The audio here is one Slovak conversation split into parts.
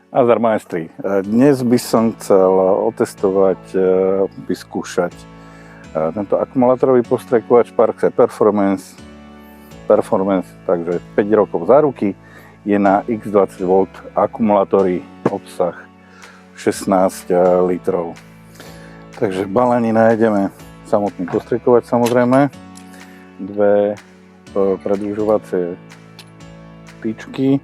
Nazdar majstri. Dnes by som chcel otestovať, vyskúšať tento akumulátorový postrekovač Parkse Performance, takže 5 rokov záruky, je na X20V akumulátory, obsah 16 litrov. Takže v balení nájdeme samotný postrekovač samozrejme, dve predĺžovacie tyčky,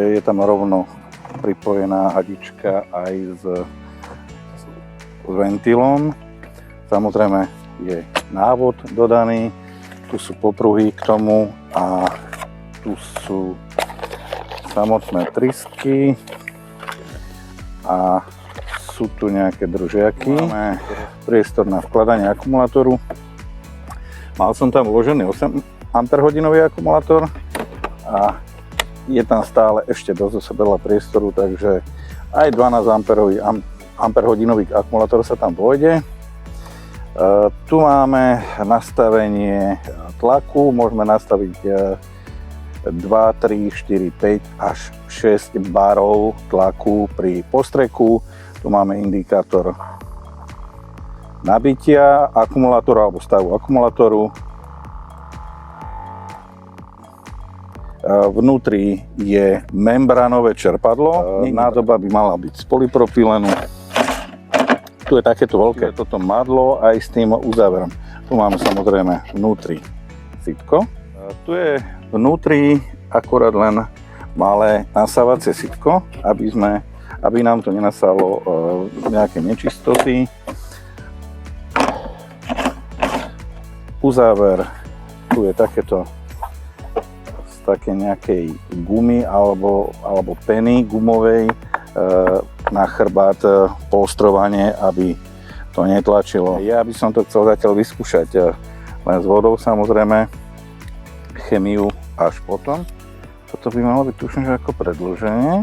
je tam rovno pripojená hadička aj s ventilom. Samozrejme je návod dodaný, tu sú popruhy k tomu a tu sú samotné trysky a sú tu nejaké držiaky. Máme priestor na vkladanie akumulátoru. Mal som tam uložený 8 Ah akumulátor a je tam stále ešte dosť veľa priestoru, takže aj 12 Ah akumulátor sa tam vôjde. Tu máme nastavenie tlaku, môžeme nastaviť 2, 3, 4, 5 až 6 barov tlaku pri postreku. Tu máme indikátor nabitia akumulátora alebo stavu akumulátoru. Vnútri je membránové čerpadlo, nádoba by mala byť z polypropylenu. Tu je takéto veľké toto madlo aj s tým uzáverom. Tu máme samozrejme vnútri sitko. Tu je vnútri akorát len malé nasávacie sitko, aby nám to nenasalo nejaké nečistoty. Uzáver, tu je takéto také nejakej gumy alebo peny gumovej na chrbát polstrovanie, aby to netlačilo. Ja by som to chcel zatiaľ vyskúšať len s vodou samozrejme, chemiu až potom. Toto by malo byť tuším, že ako predĺženie.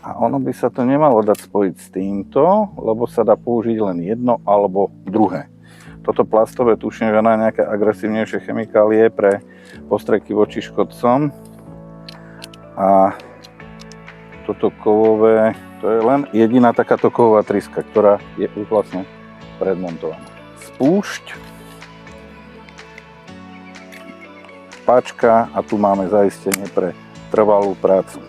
A ono by sa to nemalo dať spojiť s týmto, lebo sa dá použiť len jedno alebo druhé. Toto plastové tuším, že na nejaké agresívnejšie chemikálie pre postreky voči škodcom. A toto kovové, to je len jediná takáto kovová tryska, ktorá je už vlastne predmontovaná. Spúšť, páčka a tu máme zaistenie pre trvalú prácu.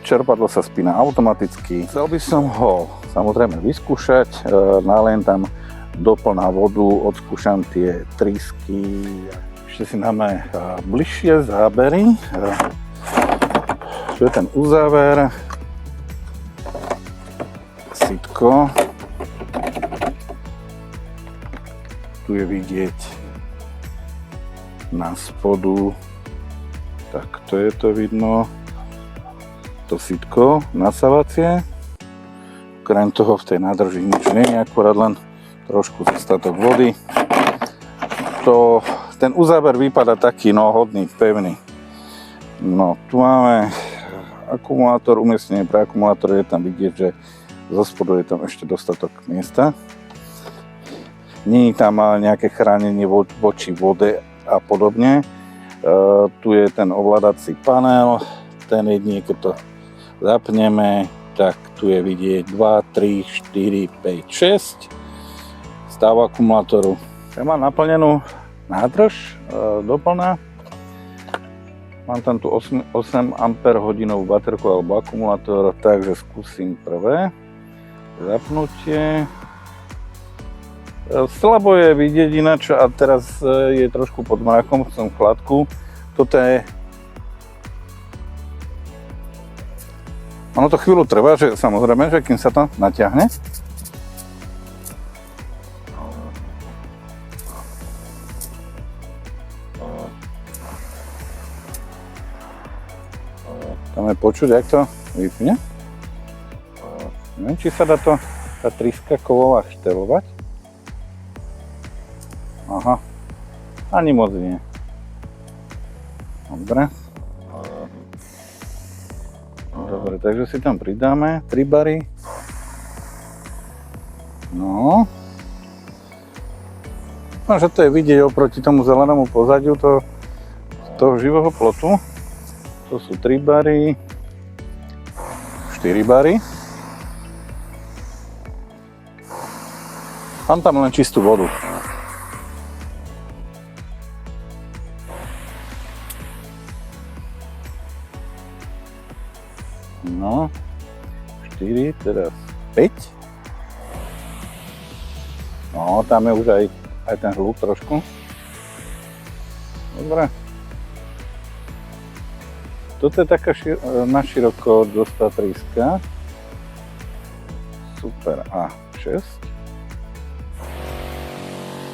Čerpadlo sa spína automaticky. Chcel by som ho samozrejme vyskúšať, naliem tam doplná vodu, odskúšam tie trysky. Ešte si dáme bližšie zábery. Tu je ten uzáver, sitko. Tu je vidieť na spodu, tak to je to vidno, to sitko nasávacie. Okrem toho v tej nádrži nič nie je, akurát len trošku zostatok vody. Ten uzáver vypadá taký hodný, pevný. No, tu máme akumulátor, umiestnenie pre akumulátor, je tam vidieť, že zo spodu je tam ešte dostatok miesta. Nie je tam nejaké chránenie voči vode a podobne. Tu je ten ovládací panel, ten jedný, keď to zapneme, tak tu je vidieť 2, 3, 4, 5, 6 stav akumulátoru. Ja mám naplnenú nádrž doplná. Mám tam tu 8 Ah baterku alebo akumulátor, takže skúsim prvé zapnutie. Slabo je vidieť ináč a teraz je trošku pod mrakom, chcem chladku. Toto je... Ono to chvíľu trvá, že samozrejme, že kým sa to natiahne. Tam je počuť, jak to vypne. Neviem, či sa dá tá tryska kovová chytelovať. Aha, ani moc nie. Dobre. Dobre, takže si tam pridáme 3 bary. No. No, že to je vidieť oproti tomu zelenému pozadiu, to toho živého plotu. To sú 3 bary, 4 bary. Mám tam len čistú vodu. No, 4, teraz 5. No, tam je už aj ten hluk trošku. Dobre. Toto je taká naširoko dostá tríska. Super. A 6.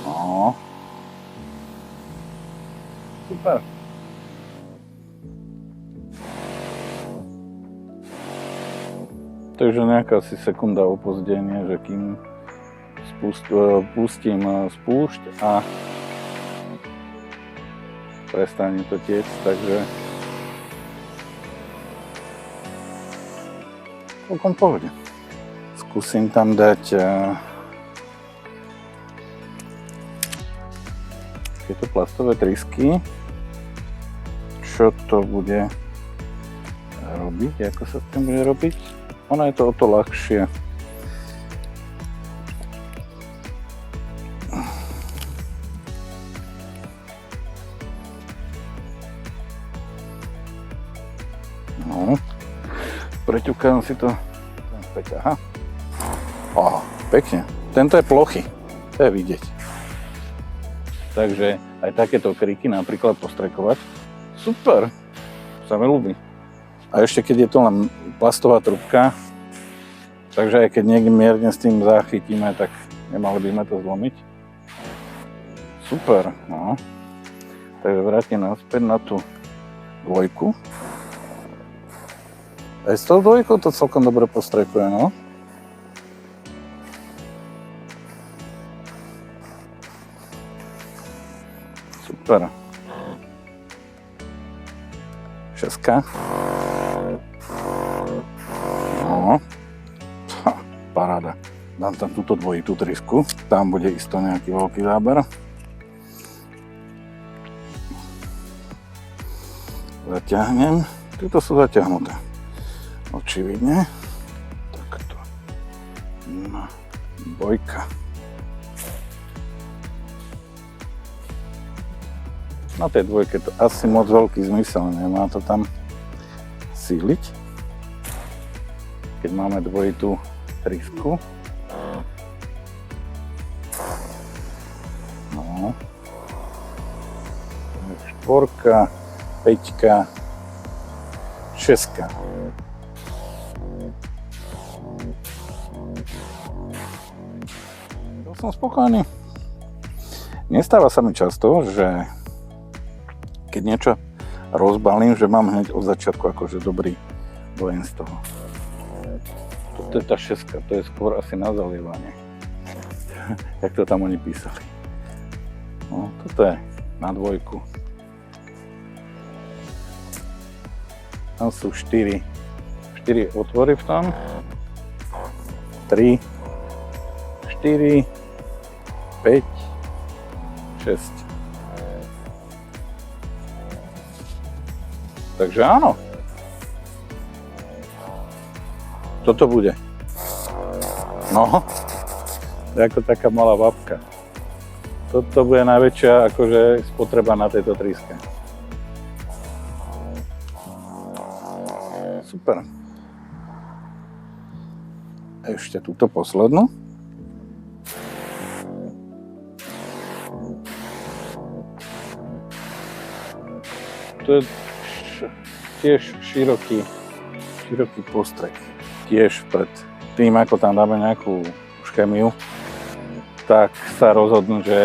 No. Super. Takže nejaká asi sekunda opozdenie, že kým pustím spúšť a prestane to tiecť, takže celkom pohode. Skúsim tam dať tieto plastové trysky. Čo to bude robiť? Ako sa s tým bude robiť? Ono je to o to ľahšie. No, preťukám si to späť. Aha. Pekne. Tento je plochy. To je vidieť. Takže aj takéto kríky napríklad postrekovať. Super. Sa mi ľúbi. A ešte keď je to len plastová trubka, takže aj keď niekde mierne s tým zachytíme, tak nemali by sme to zlomiť. Super, no. Takže vrátim naspäť na tú dvojku. Aj s tou dvojkou to celkom dobre postrekuje, no. Super. 6. No. Paráda. Dám tam túto dvojitú trysku. Tam bude isto nejaký veľký záber. Zaťahnem. Tieto sú zaťahnuté. Očividne. Takto. No. Dvojka. Na tej dvojke to asi moc veľký zmysel nemá to tam síliť. Keď máme dvojitú trysku. No. 4, 5, 6. To som spokojný. Nestáva sa mi často, že keď niečo rozbalím, že mám hneď od začiatku akože dobrý dojem z toho. Toto je tá 6, to je skôr asi na zalievanie. Jak to tam oni písali. No, toto je na dvojku. Tam sú 4 otvory v tom. 3, 4, 5, 6. Takže áno. Toto bude. No, ako taká malá babka. Toto bude najväčšia akože spotreba na tejto tríske. Super. Ešte túto poslednú. To je tiež široký postreh. Tiež pred tým, ako tam dáme nejakú chemiu, tak sa rozhodnú, že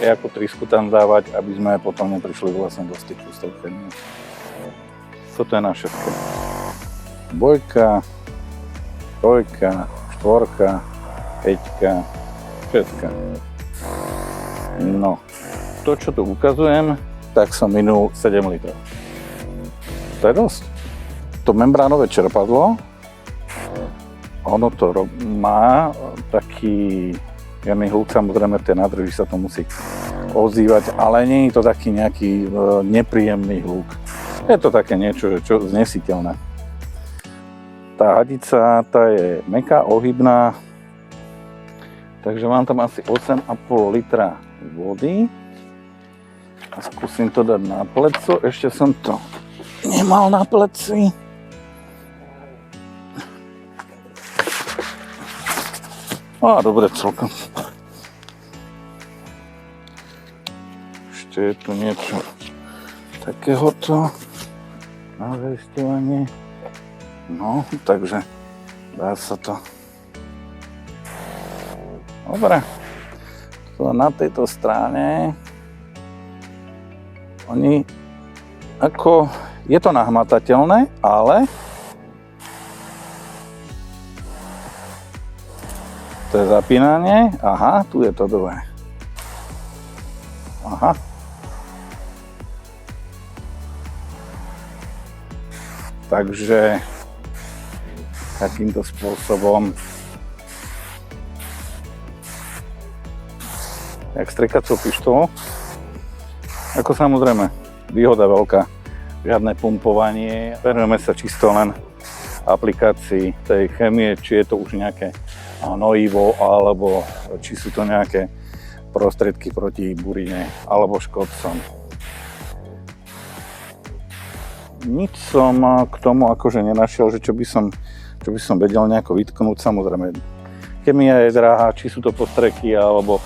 akú trysku tam dávať, aby sme potom neprišli vlastne do styku s tou chemiou. Toto je na 6. 2, 3, 4, 5, 6. No, to, čo tu ukazujem, tak som minul 7 litrov. To je dosť. To membránové čerpadlo, ono to má taký jemný hluk, samozrejme tie nádrži sa to musí ozývať, ale nie je to taký nejaký nepríjemný hluk. Je to také niečo, čo znesiteľné. Tá hadica, tá je mäkká, ohybná, takže mám tam asi 8,5 litra vody. A skúsim to dať na pleco, ešte som to nemal na pleci. Dobre, celkom. Ešte je tu niečo takéhoto na zaisťovanie. No, takže dá sa to. Dobre. Na tejto strane je to nahmatateľné, ale to je zapínanie. Aha, tu je to dole. Aha. Takže takýmto spôsobom, jak striekacou pištolou. Ako samozrejme, výhoda veľká, žiadne pumpovanie, venujeme sa čisto len aplikácii tej chémie, či je to už nejaké hnojivo, alebo či sú to nejaké prostriedky proti burine alebo škodcom. Nič som k tomu akože nenašiel, že čo by som vedel nejako vytknúť. Samozrejme, chémia je drahá, či sú to postreky alebo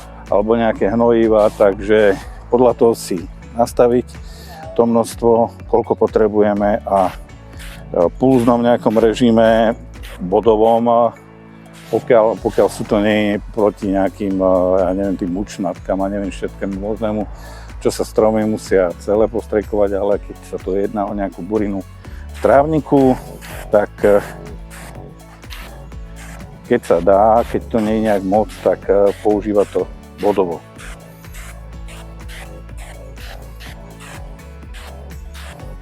nejaké hnojiva, takže podľa toho si nastaviť to množstvo, koľko potrebujeme a v pulznom nejakom režime bodovom, pokiaľ sú to nie proti nejakým, ja neviem, tým mučnatkám a neviem všetkému možnému, čo sa stromy musia celé postrekovať, ale keď sa to jedná o nejakú burinu v trávniku, tak keď sa dá, keď to nie je nejak moc, tak používa to bodovo.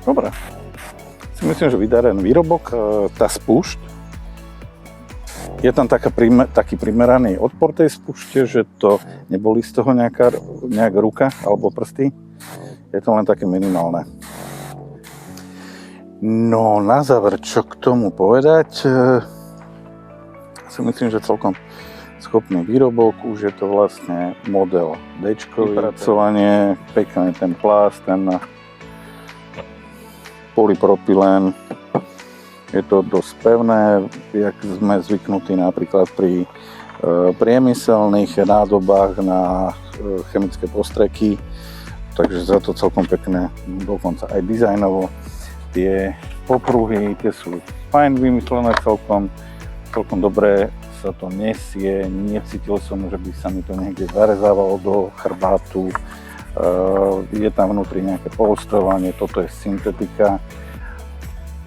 Dobre, si myslím, že vydarený výrobok, tá spúšť. Je tam taký primeraný odpor tej spúšte, že to neboli z toho nejak ruka alebo prsty. Je to len také minimálne. No na záver, čo k tomu povedať? Si myslím, že celkom schopný výrobok, už je to vlastne model D-čkový. Vypracovanie, pekný ten plast, ten polypropylén. Je to dosť pevné, jak sme zvyknutí napríklad pri priemyselných nádobách na chemické postreky. Takže za to celkom pekné, dokonca aj dizajnovo. Tie popruhy, tie sú fajn vymyslené, celkom dobre sa to nesie. Necítil som, že by sa mi to niekde zarezávalo do chrbátu. Je tam vnútri nejaké polstrovanie, toto je syntetika,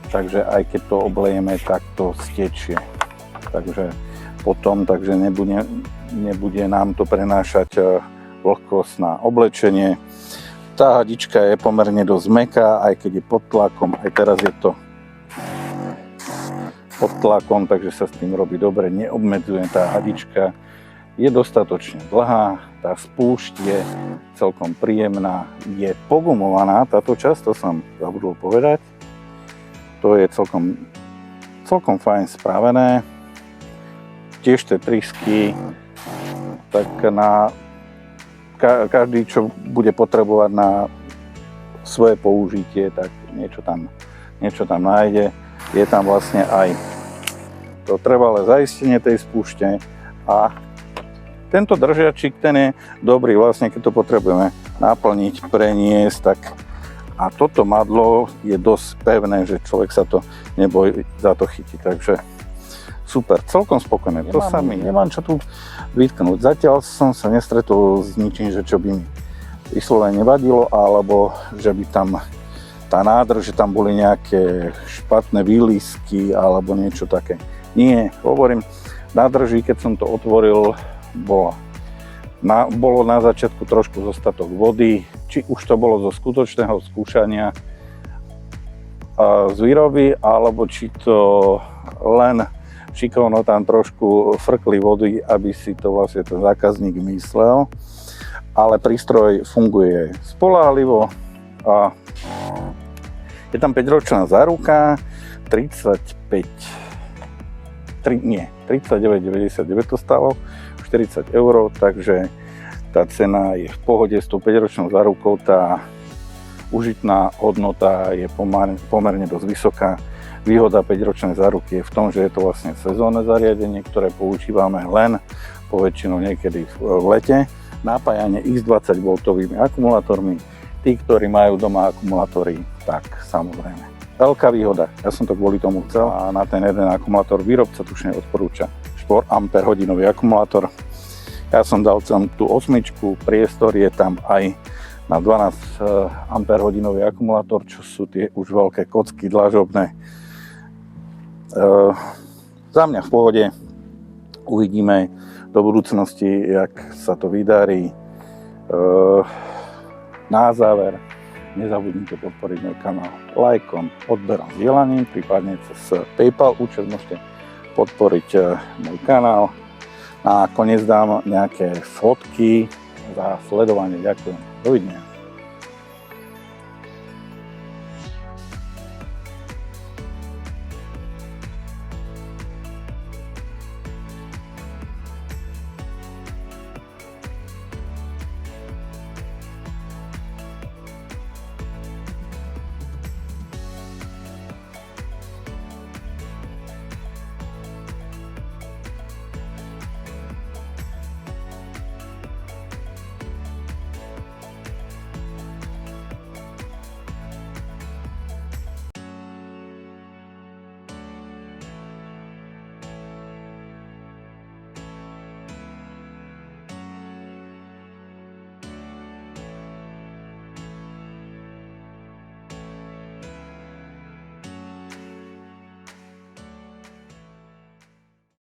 takže aj keď to oblejeme, tak to stečie. Takže potom nebude nám to prenášať vlhkosť na oblečenie. Tá hadička je pomerne dosť mäkká, aj keď je pod tlakom, aj teraz je to pod tlakom, takže sa s tým robí dobre, neobmedzuje tá hadička. Je dostatočne dlhá, tá spúšť je celkom príjemná, je pogumovaná, táto časť, to som zabudol povedať. To je celkom fajn spravené. Tiež tie trysky, tak každý, čo bude potrebovať na svoje použitie, tak niečo tam nájde. Je tam vlastne aj to trvalé zaistenie tej spúšte a tento držačík, ten je dobrý vlastne, keď to potrebujeme naplniť, preniesť, tak a toto madlo je dosť pevné, že človek sa to nebojí za to chytiť, takže super, celkom spokojné. Nemám čo tu vytknúť. Zatiaľ som sa nestretol s ničím, že čo by mi vyslovene nevadilo, alebo že by tam tá nádrž, že tam boli nejaké špatné výlisky alebo niečo také. Nie, hovorím, nádrží, keď som to otvoril, bolo na začiatku trošku zostatok vody, či už to bolo zo skutočného skúšania z výroby, alebo či to len šikovno tam trošku frkli vody, aby si to vlastne ten zákazník myslel. ale prístroj funguje spoľahlivo a je tam 5-ročná záruka, 39,99 to stalo, 40 €, takže tá cena je v pohode s tou 5-ročnou zárukou, tá užitná hodnota je pomerne dosť vysoká. Výhoda 5-ročnej záruky je v tom, že je to vlastne sezónne zariadenie, ktoré používame len poväčšinou niekedy v lete. Napájanie X20V akumulátormi, tí, ktorí majú doma akumulátory, tak samozrejme. Veľká výhoda, ja som to kvôli tomu chcel a na ten jeden akumulátor výrobca tušne odporúča 4 Ah akumulátor. Ja som dal celú tú 8, priestor je tam aj na 12 Ah akumulátor, čo sú tie už veľké kocky dlažobné. Za mňa v pohode, uvidíme do budúcnosti, jak sa to vydarí. Na záver, nezabudnite podporiť môj kanál lajkom, odberom, zdieľaním, prípadne cez PayPal účet môžete podporiť môj kanál. A nakoniec dám nejaké fotky za sledovanie. Ďakujem. Dovidenia.